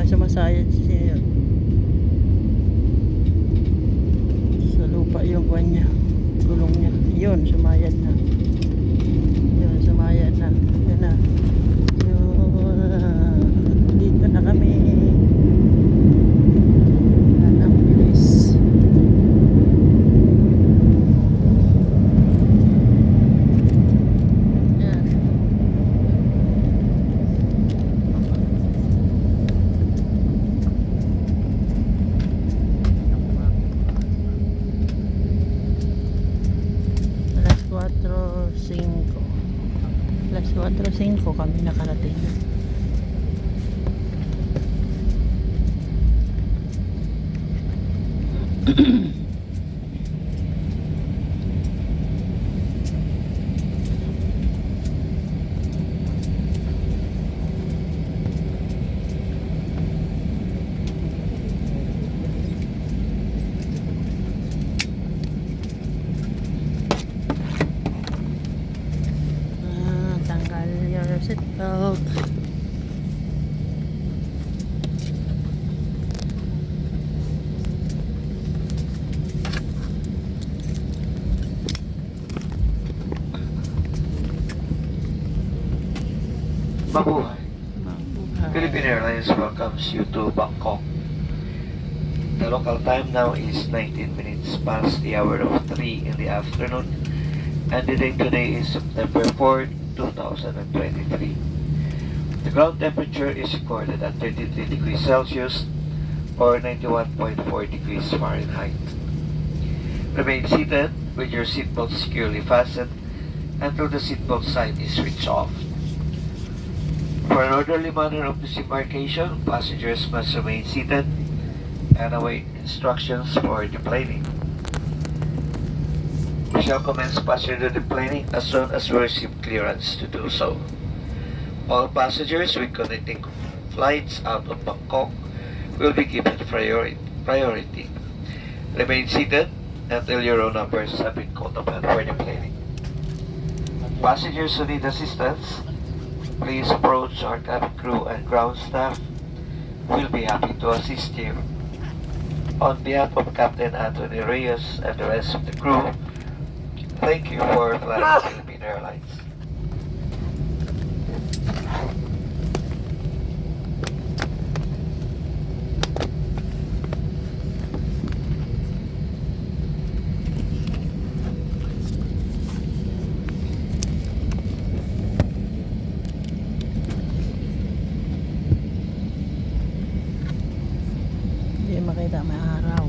sumasayad siya sa lupa yung kwan niya, gulong niya. Yun, sumayad na. Yun, sumayad na. Yun na. Yun. Dito na kami. Ang bilis. Yan. Alas 4:05. Alas 4:05 kami nakarating. Tanggal your seatbelt. Mabuhay. Mabuhay. Philippine Airlines welcomes you to Bangkok. The local time now is 19 minutes past the hour of 3 in the afternoon, and the date today is September 4, 2023. The ground temperature is recorded at 33 degrees Celsius or 91.4 degrees Fahrenheit. Remain seated with your seatbelt securely fastened until the seatbelt sign is switched off. For an orderly manner of disembarkation, passengers must remain seated and await instructions for deplaning. We shall commence passenger deplaning as soon as we receive clearance to do so. All passengers with connecting flights out of Bangkok will be given priority. Remain seated until your row numbers have been called upon for deplaning. Passengers who need assistance, please approach our cabin crew and ground staff. We'll be happy to assist you. On behalf of Captain Anthony Reyes and the rest of the crew, thank you for flying Philippine Airlines. Hindi makita, may araw.